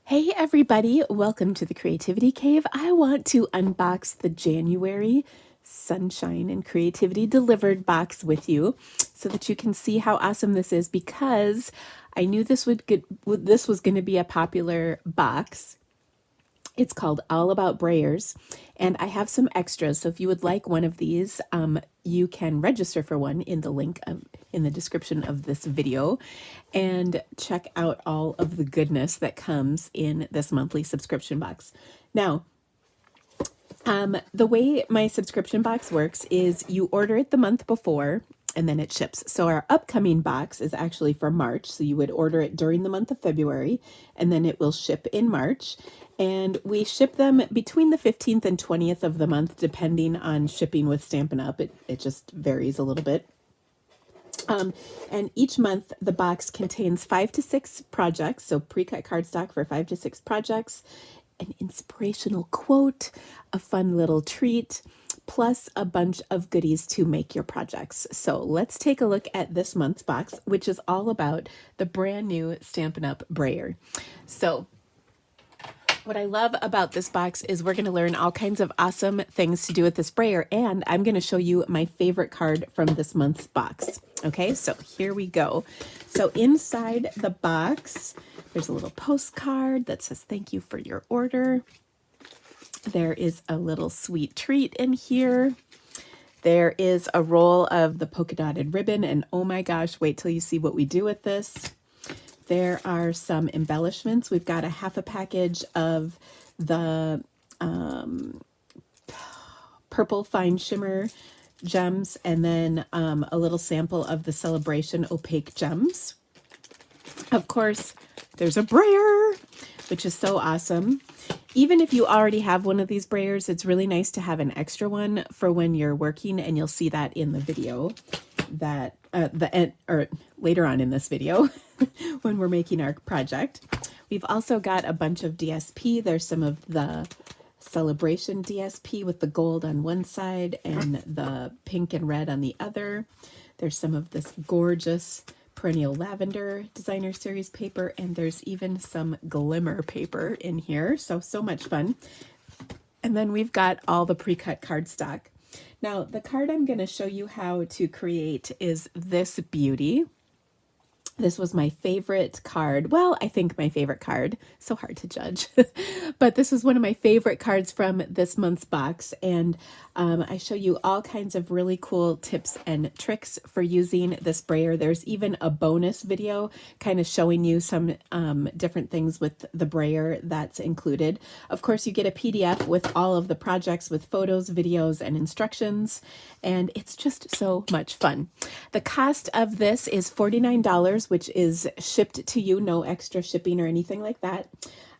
Hey everybody, welcome to the Creativity Cave. I want to unbox the January Sunshine and Creativity Delivered box with you so that you can see how awesome this is, because I knew this was going to be a popular box. It's called All About Brayers, and I have some extras. So if you would like one of these, you can register for one in the link in the description of this video, and check out all of the goodness that comes in this monthly subscription box. Now, the way my subscription box works is you order it the month before and then it ships. So our upcoming box is actually for March. So you would order it during the month of February and then it will ship in March. And we ship them between the 15th and 20th of the month, depending on shipping with Stampin' Up. It just varies a little bit. And each month the box contains 5 to 6 projects. So pre-cut cardstock for 5 to 6 projects, an inspirational quote, a fun little treat, plus a bunch of goodies to make your projects. So let's take a look at this month's box, which is all about the brand new Stampin' Up! Brayer. So what I love about this box is we're going to learn all kinds of awesome things to do with this brayer, and I'm going to show you my favorite card from this month's box. Okay, so here we go. So inside the box, there's a little postcard that says thank you for your order. There is a little sweet treat in here. There is a roll of the polka dotted ribbon, and oh my gosh, wait till you see what we do with this. There are some embellishments. We've got a half a package of the purple fine shimmer gems, and then a little sample of the Celebration opaque gems. Of course, there's a brayer, which is so awesome. Even if you already have one of these brayers, it's really nice to have an extra one for when you're working, and you'll see that in the video that or later on in this video when we're making our project. We've also got a bunch of DSP. There's some of the Celebration DSP with the gold on one side and the pink and red on the other. There's some of this gorgeous Perennial Lavender designer series paper, and there's even some glimmer paper in here. So much fun. And then we've got all the pre-cut cardstock. Now, the card I'm going to show you how to create is this beauty. This was my favorite card. Well, I think my favorite card. So hard to judge. But this is one of my favorite cards from this month's box. And I show you all kinds of really cool tips and tricks for using this brayer. There's even a bonus video kind of showing you some different things with the brayer that's included. Of course, you get a PDF with all of the projects with photos, videos, and instructions. And it's just so much fun. The cost of this is $49, which is shipped to you, no extra shipping or anything like that.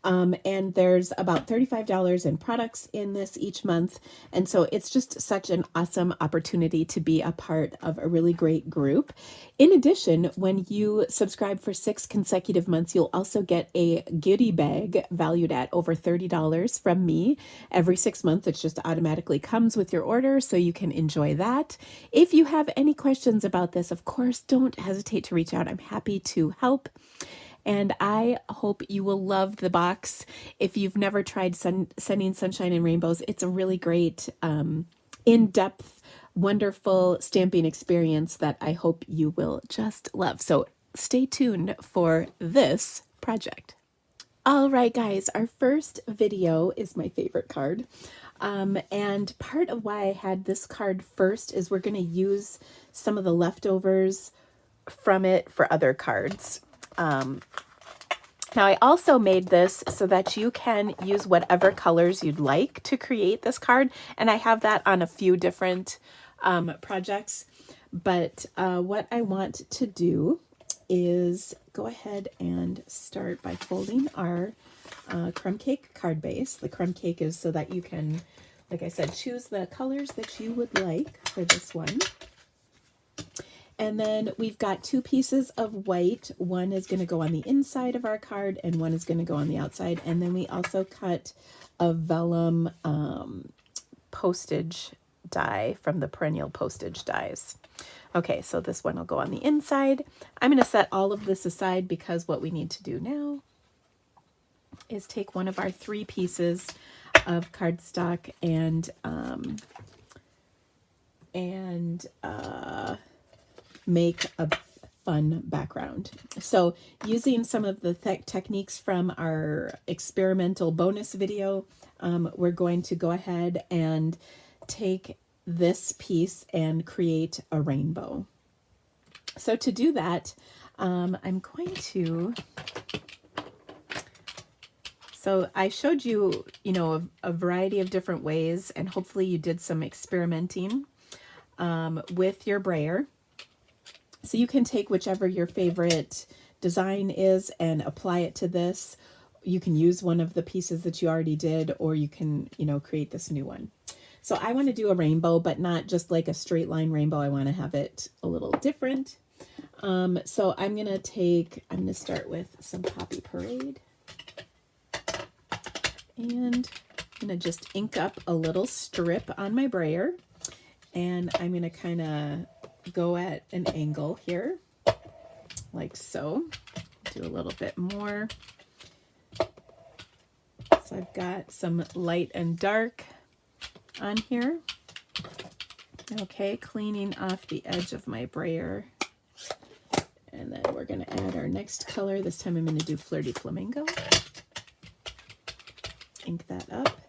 And there's about $35 in products in this each month. And so it's just such an awesome opportunity to be a part of a really great group. In addition, when you subscribe for 6 consecutive months, you'll also get a goodie bag valued at over $30 from me every 6 months. It just automatically comes with your order, so you can enjoy that. If you have any questions about this, of course, don't hesitate to reach out. I'm happy to help. And I hope you will love the box. If you've never tried sending sunshine and rainbows, it's a really great, in-depth, wonderful stamping experience that I hope you will just love. So stay tuned for this project. All right, guys, our first video is my favorite card. And part of why I had this card first is we're going to use some of the leftovers from it for other cards. Now I also made this so that you can use whatever colors you'd like to create this card, and I have that on a few different projects. But what I want to do is go ahead and start by folding our crumb cake card base. The crumb cake is so that you can, like I said, choose the colors that you would like for this one. And then we've got 2 pieces of white. One is going to go on the inside of our card and one is going to go on the outside. And then we also cut a vellum postage die from the Perennial postage dies. Okay, so this one will go on the inside. I'm going to set all of this aside because what we need to do now is take one of our 3 pieces of cardstock and make a fun background. So using some of the techniques from our experimental bonus video, we're going to go ahead and take this piece and create a rainbow. So to do that, I'm going to, so I showed you, a variety of different ways, and hopefully you did some experimenting with your brayer. So you can take whichever your favorite design is and apply it to this. You can use one of the pieces that you already did, or you can, create this new one. So I want to do a rainbow, but not just like a straight line rainbow. I want to have it a little different. So I'm going to start with some Poppy Parade. And I'm going to just ink up a little strip on my brayer. And I'm going to kind of go at an angle here, like so. Do a little bit more. So I've got some light and dark on here. Okay, cleaning off the edge of my brayer. And then we're going to add our next color. This time I'm going to do Flirty Flamingo. Ink that up.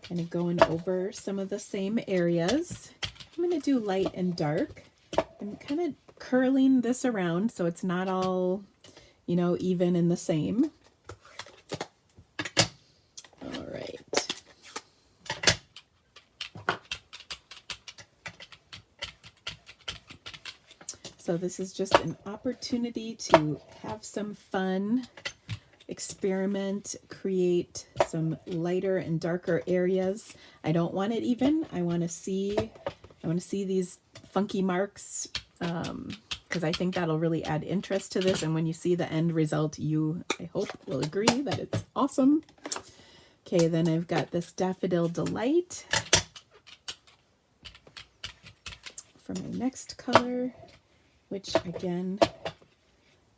Kind of going over some of the same areas. I'm going to do light and dark. I'm kind of curling this around so it's not all, even and the same. All right. So this is just an opportunity to have some fun, experiment, create some lighter and darker areas. I don't want it even. I want to see these funky marks, because I think that'll really add interest to this. And when you see the end result, you, I hope, will agree that it's awesome. Okay, then I've got this Daffodil Delight for my next color, which again,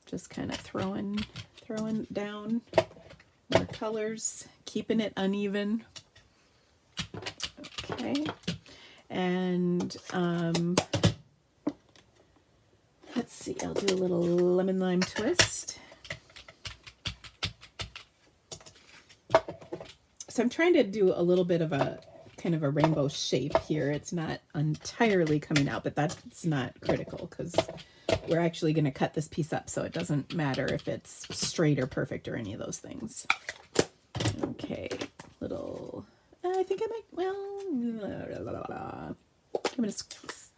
just kind of throwing down more colors, keeping it uneven. Okay. And let's see, I'll do a little lemon lime twist. So I'm trying to do a little bit of a kind of a rainbow shape here. It's not entirely coming out, but that's not critical because we're actually going to cut this piece up, so it doesn't matter if it's straight or perfect or any of those things. Okay, little, I think I might, well, I'm going to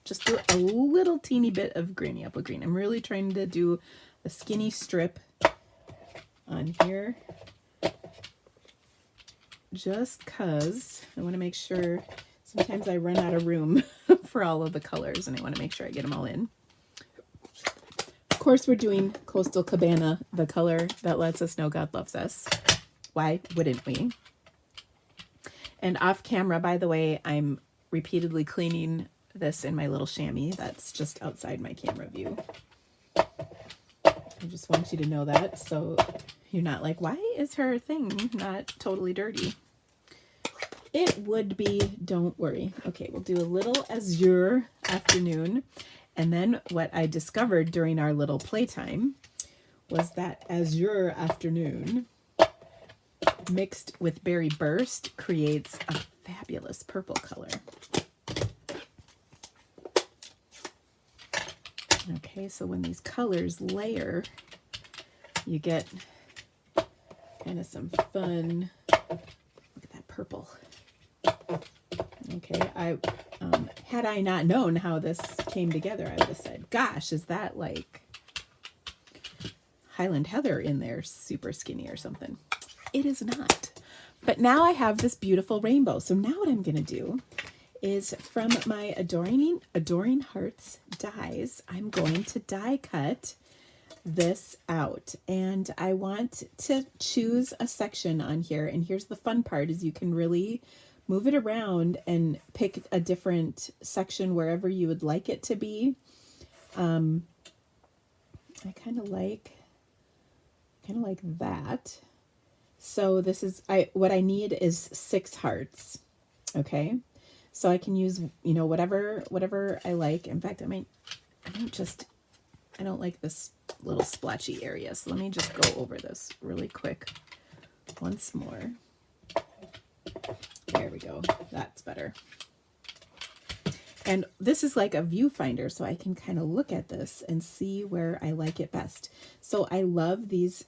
just do a little teeny bit of Granny Apple Green. I'm really trying to do a skinny strip on here, just because I want to make sure. Sometimes I run out of room for all of the colors, and I want to make sure I get them all in. Of course, we're doing Coastal Cabana, the color that lets us know God loves us. Why wouldn't we? And off camera, by the way, I'm repeatedly cleaning this in my little chamois that's just outside my camera view. I just want you to know that, so you're not like, why is her thing not totally dirty? It would be, don't worry. Okay, we'll do a little Azure Afternoon. And then what I discovered during our little playtime was that Azure Afternoon mixed with Berry Burst creates a fabulous purple color. Okay, so when these colors layer, you get kind of some fun. Look at that purple. Okay, had I not known how this came together, I would have said, gosh, is that like Highland Heather in there, super skinny or something? It is not. But now I have this beautiful rainbow. So now what I'm going to do is, from my Adoring Hearts dies, I'm going to die cut this out. And I want to choose a section on here. And here's the fun part, is you can really move it around and pick a different section wherever you would like it to be. I kind of like that. So this is, what I need is 6 hearts. Okay. So I can use, you know, whatever I like. In fact, I don't like this little splotchy area. So let me just go over this really quick once more. There we go. That's better. And this is like a viewfinder, so I can kind of look at this and see where I like it best. So I love these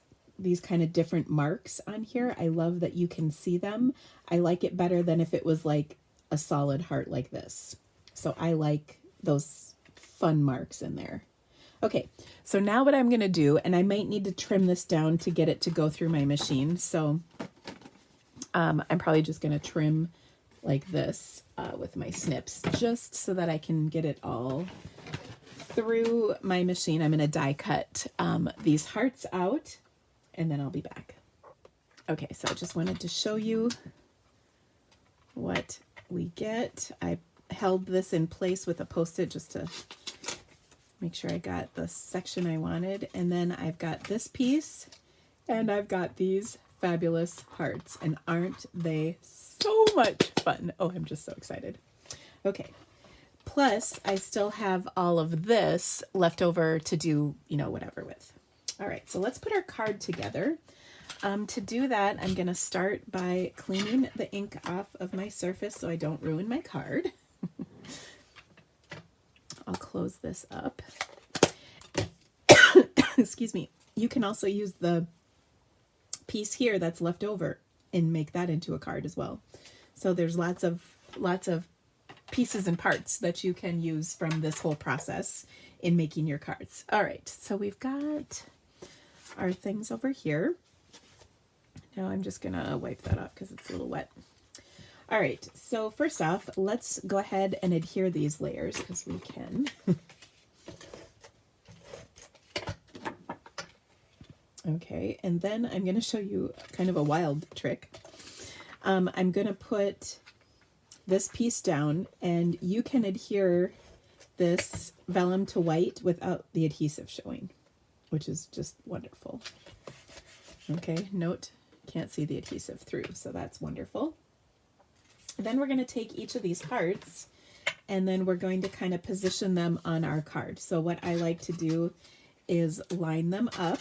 kind of different marks on here. I love that you can see them. I like it better than if it was like a solid heart like this. So I like those fun marks in there. Okay, so now what I'm going to do, and I might need to trim this down to get it to go through my machine. So I'm probably just going to trim like this with my snips, just so that I can get it all through my machine. I'm going to die cut these hearts out, and then I'll be back. Okay, so I just wanted to show you what we get. I held this in place with a Post-it just to make sure I got the section I wanted. And then I've got this piece, and I've got these fabulous hearts, and aren't they so much fun? Oh, I'm just so excited. Okay. Plus, I still have all of this left over to do, you know, whatever with. All right, so let's put our card together. To do that, I'm going to start by cleaning the ink off of my surface so I don't ruin my card. I'll close this up. Excuse me. You can also use the piece here that's left over and make that into a card as well. So there's lots of pieces and parts that you can use from this whole process in making your cards. All right, so we've got our things over here. Now I'm just gonna wipe that off because it's a little wet. All right, so first off, let's go ahead and adhere these layers because we can. Okay, and then I'm going to show you kind of a wild trick. I'm going to put this piece down, and you can adhere this vellum to white without the adhesive showing, which is just wonderful. Okay, note, can't see the adhesive through, so that's wonderful. Then we're going to take each of these hearts, and then we're going to kind of position them on our card. So what I like to do is line them up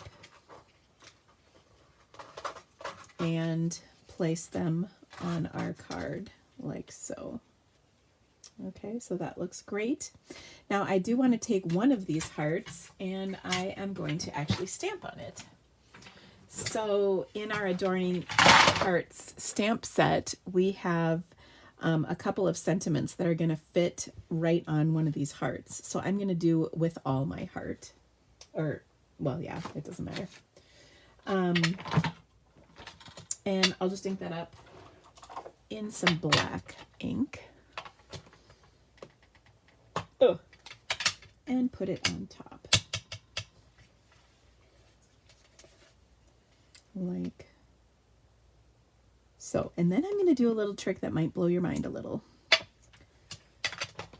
and place them on our card like so. Okay, so that looks great. Now I do want to take one of these hearts, and I am going to actually stamp on it. So in our Adorning Hearts stamp set, we have a couple of sentiments that are going to fit right on one of these hearts. So I'm going to do with all my heart, or, well, yeah, it doesn't matter. And I'll just ink that up in some black ink. Oh, and put it on top. Like so. And then I'm going to do a little trick that might blow your mind a little.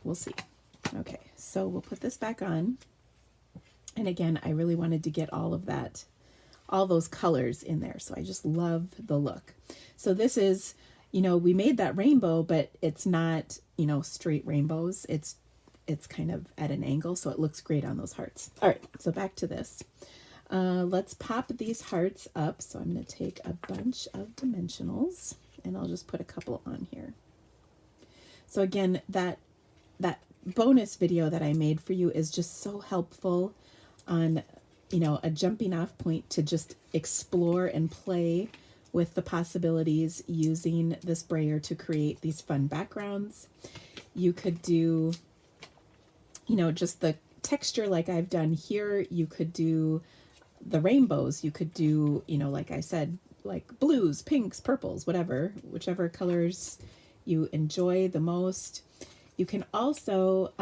We'll see. Okay, so we'll put this back on. And again, I really wanted to get all of that, all those colors in there. So I just love the look. So this is, you know, we made that rainbow, but it's not, you know, straight rainbows. It's kind of at an angle, so it looks great on those hearts. All right, so back to this. Let's pop these hearts up. So I'm going to take a bunch of dimensionals, and I'll just put a couple on here. So again, that bonus video that I made for you is just so helpful on, you know, a jumping off point to just explore and play with the possibilities using this brayer to create these fun backgrounds. You could do, you know, just the texture like I've done here. You could do the rainbows. You could do, you know, like I said, like blues, pinks, purples, whatever, whichever colors you enjoy the most. You can also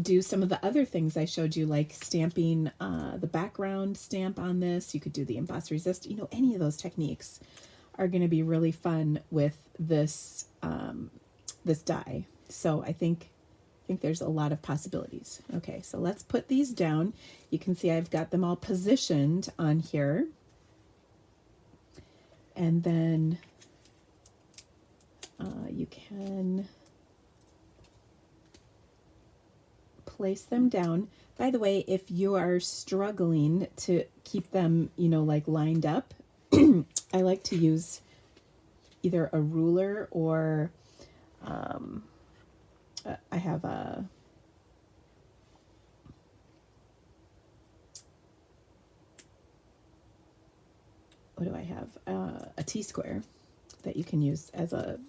do some of the other things I showed you, like stamping the background stamp on this. You could do the emboss resist. You know, any of those techniques are going to be really fun with this this die. So I think there's a lot of possibilities. Okay, so let's put these down. You can see I've got them all positioned on here. And then you can place them down. By the way, if you are struggling to keep them, you know, like lined up, I like to use either a ruler or I have a what do I have? A T-square that you can use as a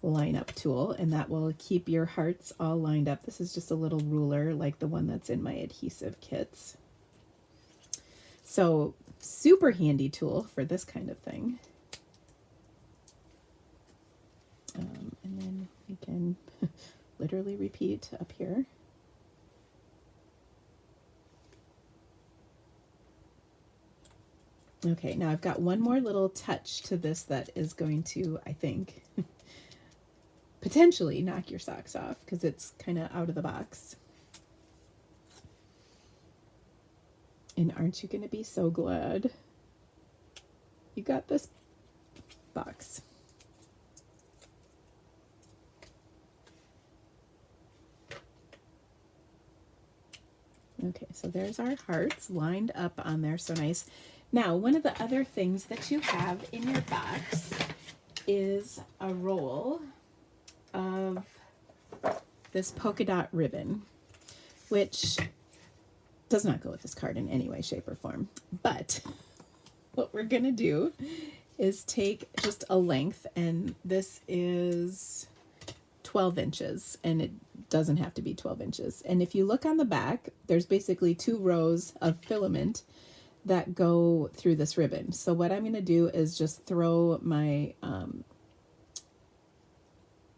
line up tool, and that will keep your hearts all lined up. This is just a little ruler like the one that's in my adhesive kits. So super handy tool for this kind of thing. And then we can literally repeat up here. Okay, now I've got one more little touch to this that is going to, I think, potentially knock your socks off because it's kind of out of the box. And aren't you going to be so glad you got this box? Okay, so there's our hearts lined up on there, so nice. Now, one of the other things that you have in your box is a roll of this polka dot ribbon, which does not go with this card in any way, shape, or form. But what we're going to do is take just a length, and this is 12 inches, and it doesn't have to be 12 inches. And if you look on the back, there's basically 2 rows of filament that go through this ribbon. So what I'm going to do is just throw my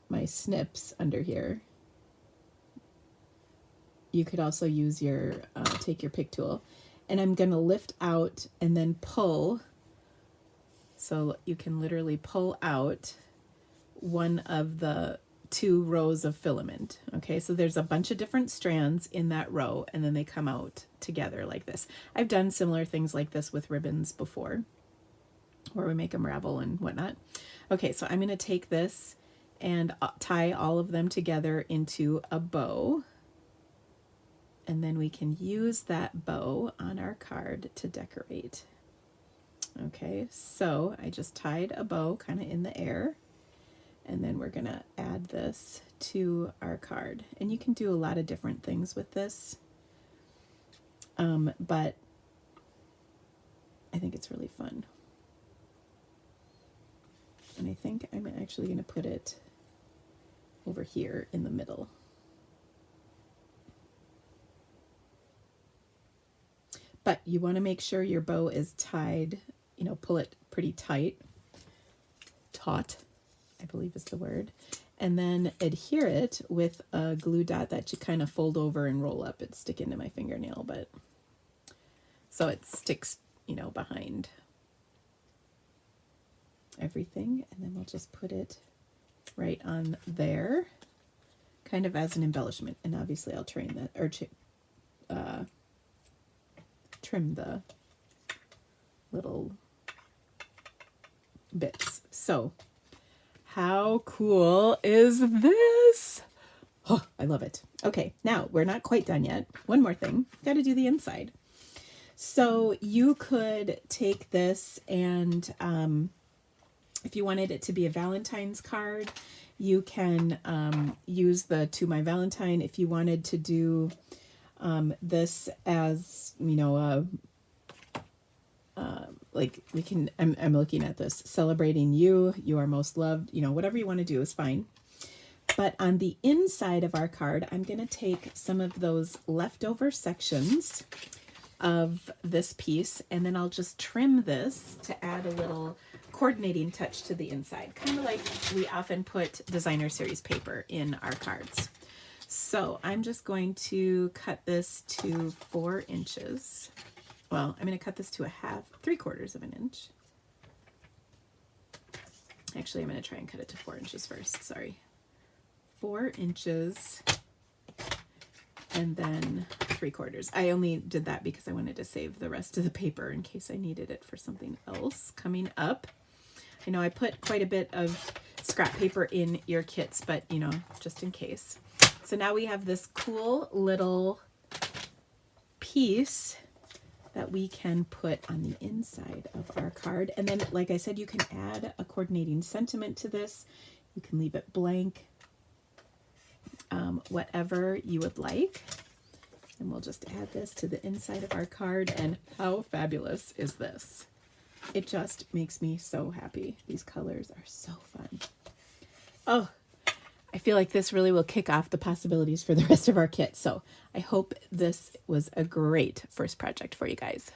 my snips under here. You could also use your take your pick tool, and I'm going to lift out and then pull. So you can literally pull out one of the 2 rows of filament. Okay, so there's a bunch of different strands in that row, and then they come out together like this. I've done similar things like this with ribbons before, where we make them ravel and whatnot. Okay, so I'm going to take this and tie all of them together into a bow, and then we can use that bow on our card to decorate. Okay, so I just tied a bow kind of in the air, and then we're going to add this to our card. And you can do a lot of different things with this, but I think it's really fun. And I think I'm actually going to put it over here in the middle. But you want to make sure your bow is tied, you know, pull it pretty tight. Taut, I believe is the word. And then adhere it with a glue dot that you kind of fold over and roll up. It's sticking to my fingernail, but so it sticks, you know, behind everything. And then we'll just put it right on there, kind of as an embellishment. And obviously I'll train that, or trim the little bits. So how cool is this? Oh, I love it. Okay, now we're not quite done yet. One more thing, got to do the inside. So you could take this and if you wanted it to be a Valentine's card, you can use the To My Valentine. If you wanted to do this as, you know, like we can, I'm looking at this, celebrating you, you are most loved, you know, whatever you want to do is fine. But on the inside of our card, I'm going to take some of those leftover sections of this piece, and then I'll just trim this to add a little coordinating touch to the inside, kind of like we often put designer series paper in our cards. So I'm just going to cut this to 4 inches. Well, I'm going to cut this to a 3/4 of an inch. Actually, I'm going to try and cut it to 4 inches first. Sorry. 4 inches and then 3/4. I only did that because I wanted to save the rest of the paper in case I needed it for something else coming up. I know I put quite a bit of scrap paper in your kits, but you know, just in case. So now we have this cool little piece that we can put on the inside of our card. And then, like I said, you can add a coordinating sentiment to this. You can leave it blank, whatever you would like. And we'll just add this to the inside of our card. And how fabulous is this? It just makes me so happy. These colors are so fun. Oh, I feel like this really will kick off the possibilities for the rest of our kit. So I hope this was a great first project for you guys.